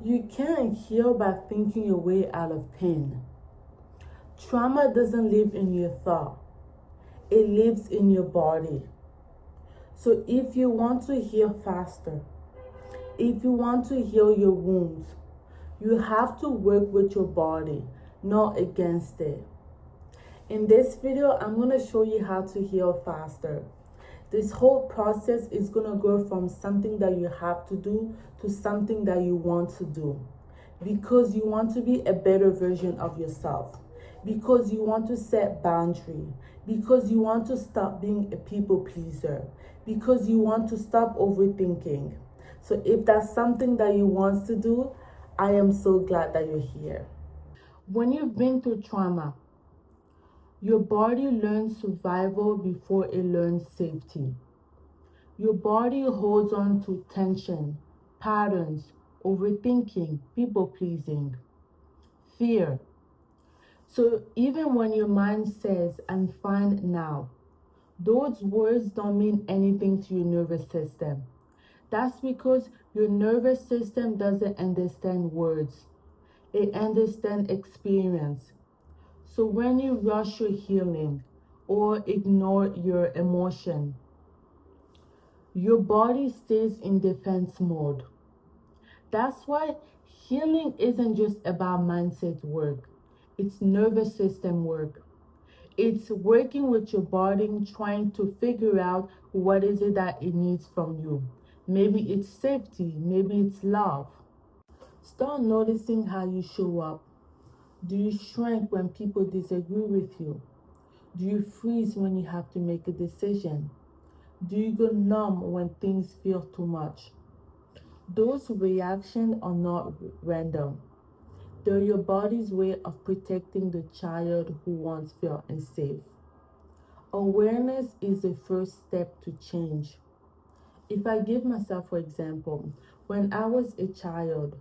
You can't heal by thinking your way out of pain. Trauma doesn't live in your thought, it lives in your body. So if you want to heal faster, if you want to heal your wounds, you have to work with your body, not against it. In this video, I'm going to show you how to heal faster. This whole process is going to go from something that you have to do to something that you want to do. Because you want to be a better version of yourself. Because you want to set boundary. Because you want to stop being a people pleaser. Because you want to stop overthinking. So if that's something that you want to do, I am so glad that you're here. When you've been through trauma, your body learns survival before it learns safety. Your body holds on to tension, patterns, overthinking, people pleasing, fear. So even when your mind says, I'm fine now, those words don't mean anything to your nervous system. That's because your nervous system doesn't understand words. It understands experience. So when you rush your healing or ignore your emotion, your body stays in defense mode. That's why healing isn't just about mindset work. It's nervous system work. It's working with your body, trying to figure out what is it that it needs from you. Maybe it's safety, maybe it's love. Start noticing how you show up. Do you shrink when people disagree with you? Do you freeze when you have to make a decision? Do you go numb when things feel too much? Those reactions are not random. They're your body's way of protecting the child who once felt unsafe. Awareness is the first step to change. If I give myself, for example, when I was a child,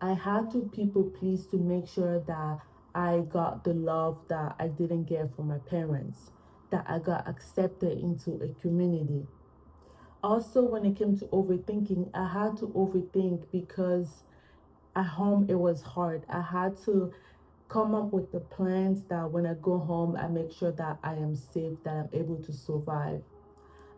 I had to people please to make sure that I got the love that I didn't get from my parents, that I got accepted into a community. Also, when it came to overthinking, I had to overthink because at home it was hard. I had to come up with the plans that when I go home, I make sure that I am safe, that I'm able to survive.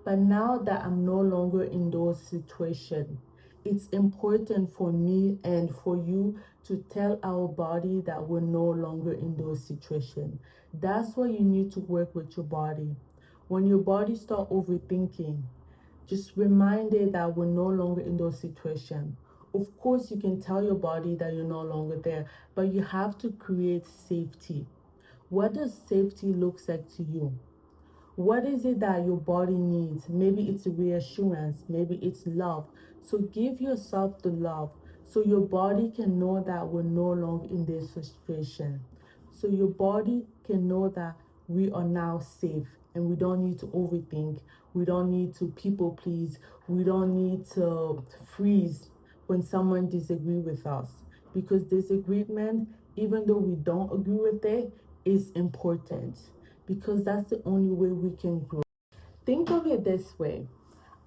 But now that I'm no longer in those situations, it's important for me and for you to tell our body that we're no longer in those situations. That's why you need to work with your body. When your body start overthinking, just remind it that we're no longer in those situations. Of course, you can tell your body that you're no longer there, but you have to create safety. What does safety look like to you? What is it that your body needs? Maybe it's reassurance, maybe it's love. So give yourself the love so your body can know that we're no longer in this situation. So your body can know that we are now safe and we don't need to overthink. We don't need to people please. We don't need to freeze when someone disagrees with us. Because disagreement, even though we don't agree with it, is important because that's the only way we can grow. Think of it this way.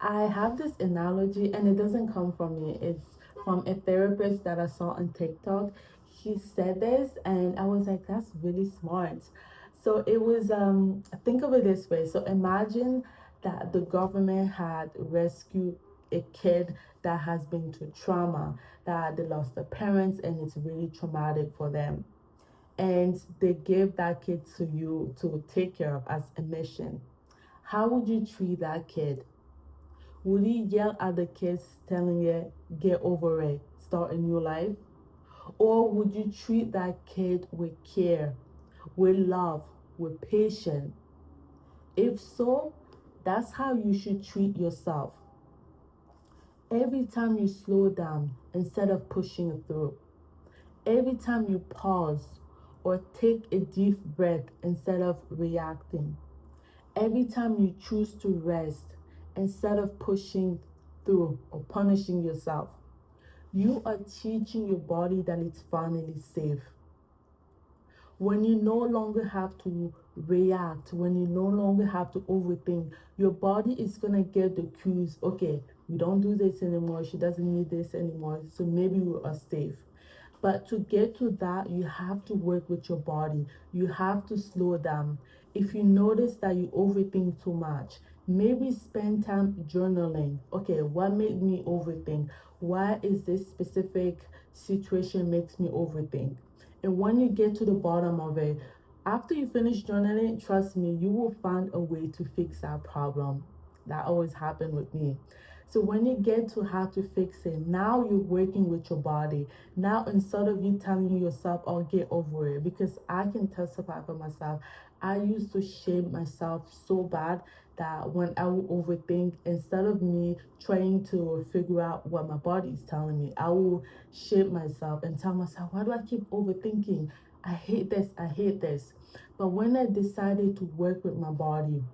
I have this analogy, and it doesn't come from me, it's from a therapist that I saw on TikTok. He said this, and I was like, that's really smart. So it was, think of it this way. So imagine that the government had rescued a kid that has been through trauma, that they lost their parents, and it's really traumatic for them, and they give that kid to you to take care of as a mission. How would you treat that kid? Would you yell at the kids telling it, get over it, start a new life? Or would you treat that kid with care, with love, with patience? If so, that's how you should treat yourself. Every time you slow down instead of pushing through, every time you pause or take a deep breath instead of reacting, every time you choose to rest instead of pushing through or punishing yourself, you are teaching your body that it's finally safe. When you no longer have to react, when you no longer have to overthink, your body is going to get the cues. Okay, we don't do this anymore, she doesn't need this anymore, so maybe we are safe. But to get to that, you have to work with your body. You have to slow down. If you notice that you overthink too much, maybe spend time journaling. Okay, what made me overthink? Why is this specific situation makes me overthink? And when you get to the bottom of it, after you finish journaling, trust me, you will find a way to fix that problem. That always happened with me. So when you get to how to fix it, now you're working with your body. Now instead of you telling yourself, "Oh, get over it," because I can testify for myself. I used to shame myself so bad that when I would overthink, instead of me trying to figure out what my body is telling me, I will shame myself and tell myself, "Why do I keep overthinking? I hate this, I hate this." But when I decided to work with my body,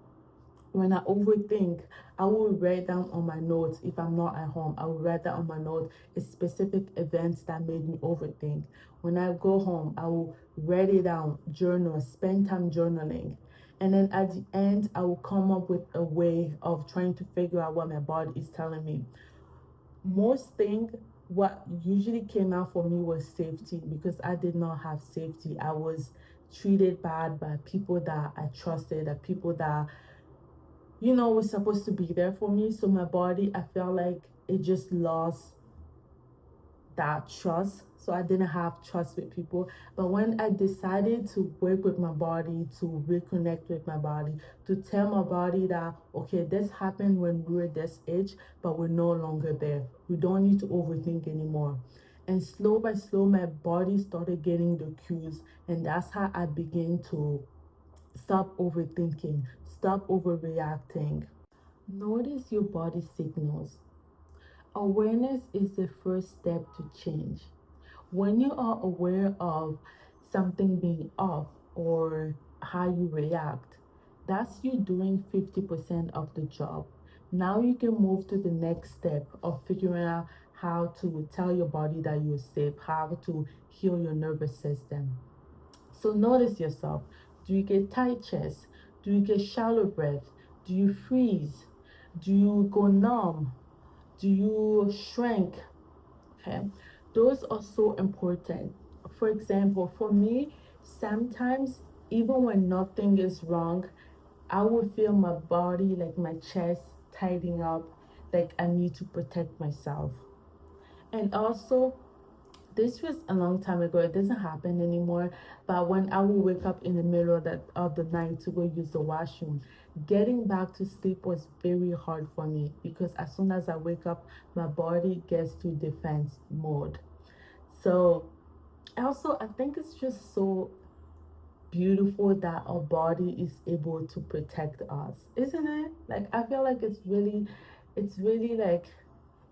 when I overthink, I will write down on my notes. If I'm not at home, I will write down on my notes specific events that made me overthink. When I go home, I will write it down, journal, spend time journaling. And then at the end, I will come up with a way of trying to figure out what my body is telling me. Most thing, what usually came out for me was safety, because I did not have safety. I was treated bad by people that I trusted, the people that was supposed to be there for me. So my body, I felt like it just lost that trust. So I didn't have trust with people. But when I decided to work with my body, to reconnect with my body, to tell my body that, okay, this happened when we were this age, but we're no longer there. We don't need to overthink anymore. And slow by slow, my body started getting the cues. And that's how I began to stop overthinking, stop overreacting. Notice your body signals. Awareness is the first step to change. When you are aware of something being off or how you react, that's you doing 50% of the job. Now you can move to the next step of figuring out how to tell your body that you're safe, how to heal your nervous system. So notice yourself. Do you get tight chest? Do you get shallow breath? Do you freeze? Do you go numb? Do you shrink? Okay, those are so important. For example, for me, sometimes even when nothing is wrong, I will feel my body, like my chest tightening up, like I need to protect myself. And also, this was a long time ago. It doesn't happen anymore. But when I will wake up in the middle of the night to go use the washroom, getting back to sleep was very hard for me, because as soon as I wake up, my body gets to defense mode. So also, I think it's just so beautiful that our body is able to protect us, isn't it? Like, I feel like it's really like,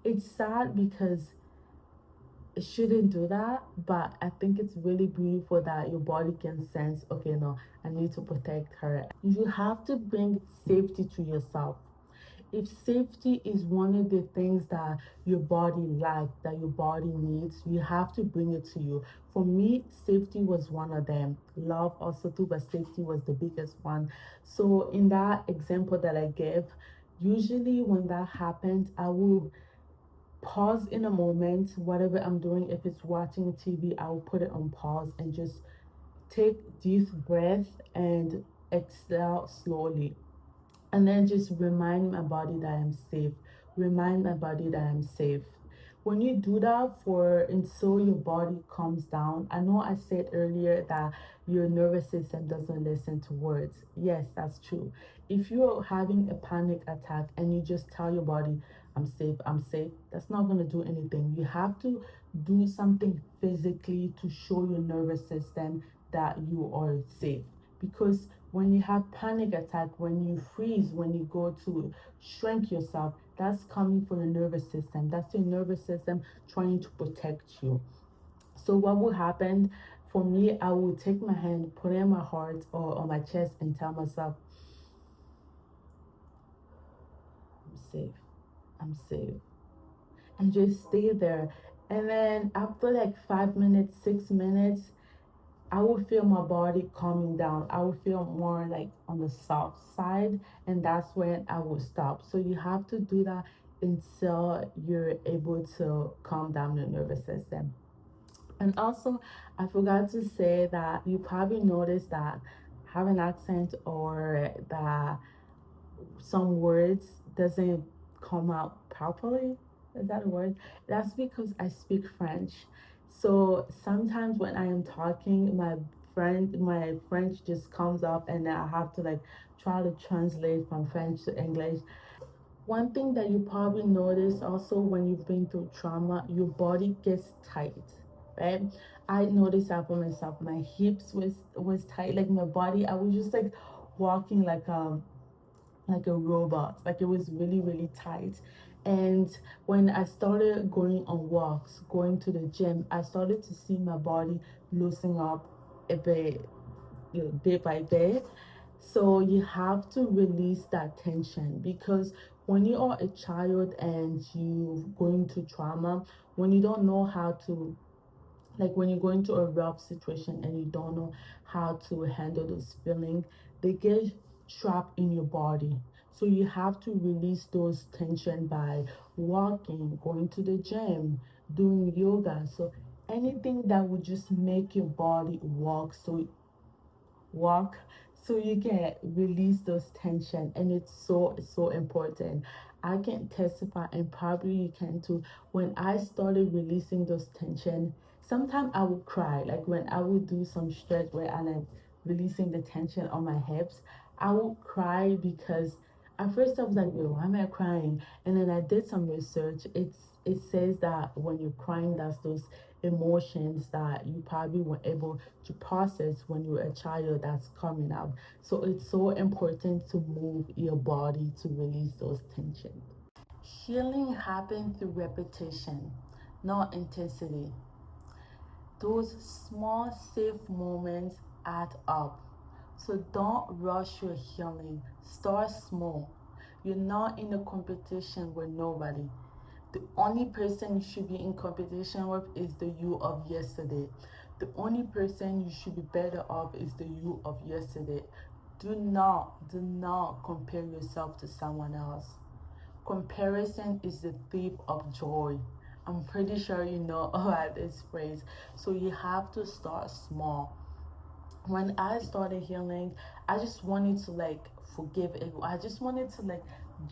it's sad because it shouldn't do that, but I think it's really beautiful that your body can sense, okay, no, I need to protect her. You have to bring safety to yourself. If safety is one of the things that your body likes, that your body needs, you have to bring it to you. For me, safety was one of them. Love also too, but safety was the biggest one. So in that example that I gave, usually when that happens, I will pause in a moment, whatever I'm doing. If it's watching TV, I'll put it on pause and just take deep breath and exhale slowly, and then just remind my body that I'm safe. Remind my body that I'm safe. When you do that for until your body calms down, I know I said earlier that your nervous system doesn't listen to words. Yes, that's true. If you're having a panic attack and you just tell your body, I'm safe, that's not going to do anything. You have to do something physically to show your nervous system that you are safe. Because when you have panic attack, when you freeze, when you go to shrink yourself, that's coming from your nervous system. That's your nervous system trying to protect you. So what will happen for me, I will take my hand, put it in my heart or on my chest and tell myself, I'm safe, I'm safe, and just stay there. And then after like 5 minutes, 6 minutes, I will feel my body calming down. I will feel more like on the soft side, and that's when I will stop. So you have to do that until you're able to calm down your nervous system. And also, I forgot to say that you probably noticed that have an accent or that some words doesn't come out properly. Is that a word? That's because I speak French. So sometimes when I am talking, my French just comes up, and then I have to like try to translate from French to English. One thing that you probably notice also when you've been through trauma, your body gets tight, right? I noticed that for myself. My hips was tight, like my body. I was just like walking like a robot. Like it was really, really tight. And when I started going on walks, going to the gym, I started to see my body loosening up a bit, day by day. So you have to release that tension, because when you are a child and you going to trauma, when you don't know how to, like when you go into a rough situation and you don't know how to handle those feelings, they get trapped in your body. So you have to release those tension by walking, going to the gym, doing yoga. So anything that would just make your body walk so you can release those tension. And it's so important. I can testify, and probably you can too. When I started releasing those tension, sometimes I would cry, like when I would do some stretch where I'm releasing the tension on my hips, I would cry, because at first I was like, "Wait, why am I crying?" And then I did some research. It says that when you're crying, that's those emotions that you probably weren't able to process when you were a child that's coming out. So it's so important to move your body to release those tensions. Healing happens through repetition, not intensity. Those small, safe moments add up. So don't rush your healing. Start small. You're not in a competition with nobody. The only person you should be in competition with is the you of yesterday. The only person you should be better off is the you of yesterday. Do not compare yourself to someone else. Comparison is the thief of joy. I'm pretty sure you know about this phrase. So you have to start small. When I started healing, I just wanted to like forgive it. I just wanted to like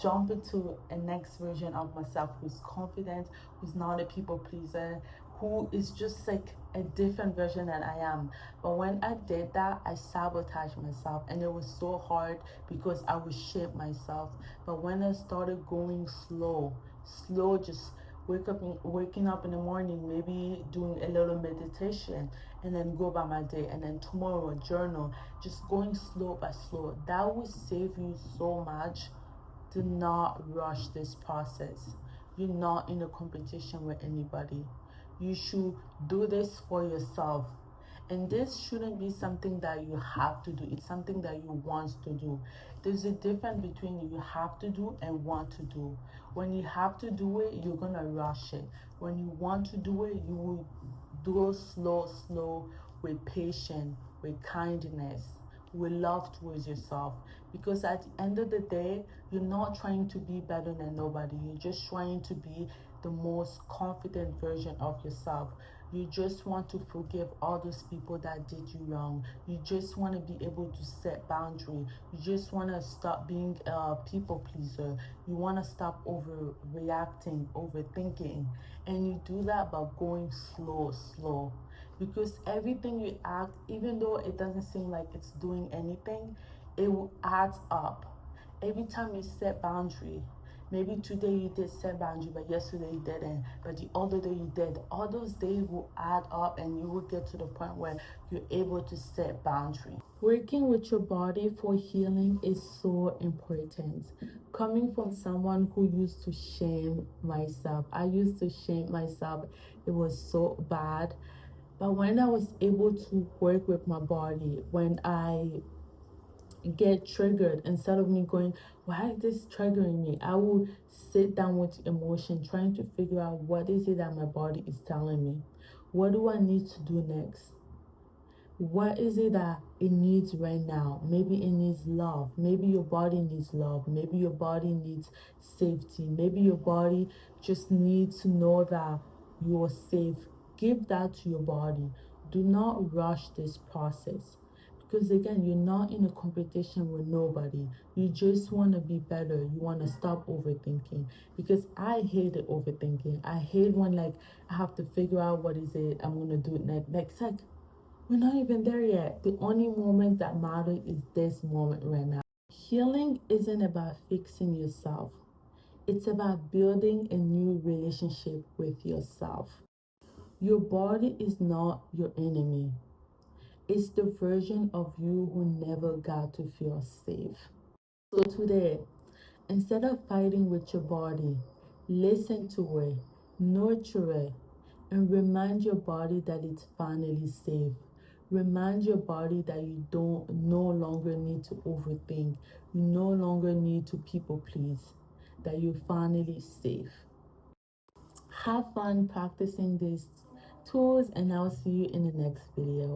jump into a next version of myself who's confident, who's not a people pleaser, who is just like a different version than I am. But when I did that, I sabotaged myself, and it was so hard because I would shape myself. But when I started going slow, just waking up in the morning, maybe doing a little meditation, and then go by my day, and then tomorrow journal, just going slow by slow, that will save you so much. Do not rush this process. You're not in a competition with anybody. You should do this for yourself. And this shouldn't be something that you have to do. It's something that you want to do. There's a difference between you have to do and want to do. When you have to do it, you're gonna rush it. When you want to do it, you will do it slow, with patience, with kindness, with love towards yourself. Because at the end of the day, you're not trying to be better than nobody. You're just trying to be the most confident version of yourself. You just want to forgive all those people that did you wrong. You just want to be able to set boundary. You just want to stop being a people pleaser. You want to stop overreacting, overthinking. And you do that by going slow. Because everything you act, even though it doesn't seem like it's doing anything, it will add up. Every time you set boundary, maybe today you did set boundary, but yesterday you didn't, but the other day you did, all those days will add up, and you will get to the point where you're able to set boundary. Working with your body for healing is so important. Coming from someone who used to shame myself, I used to shame myself. It was so bad. But when I was able to work with my body, when I get triggered, instead of me going, why is this triggering me, I will sit down with emotion, trying to figure out what is it that my body is telling me. What do I need to do next? What is it that it needs right now? Maybe it needs love. Maybe your body needs love. Maybe your body needs safety. Maybe your body just needs to know that you are safe. Give that to your body. Do not rush this process. Because again, you're not in a competition with nobody. You just want to be better. You want to stop overthinking. Because I hate the overthinking. I hate when like I have to figure out what is it I'm gonna do next. Like we're not even there yet. The only moment that matters is this moment right now. Healing isn't about fixing yourself. It's about building a new relationship with yourself. Your body is not your enemy. It's the version of you who never got to feel safe. So today, instead of fighting with your body, listen to it, nurture it, and remind your body that it's finally safe. Remind your body that you don't no longer need to overthink. You no longer need to people please. That you're finally safe. Have fun practicing these tools, and I'll see you in the next video.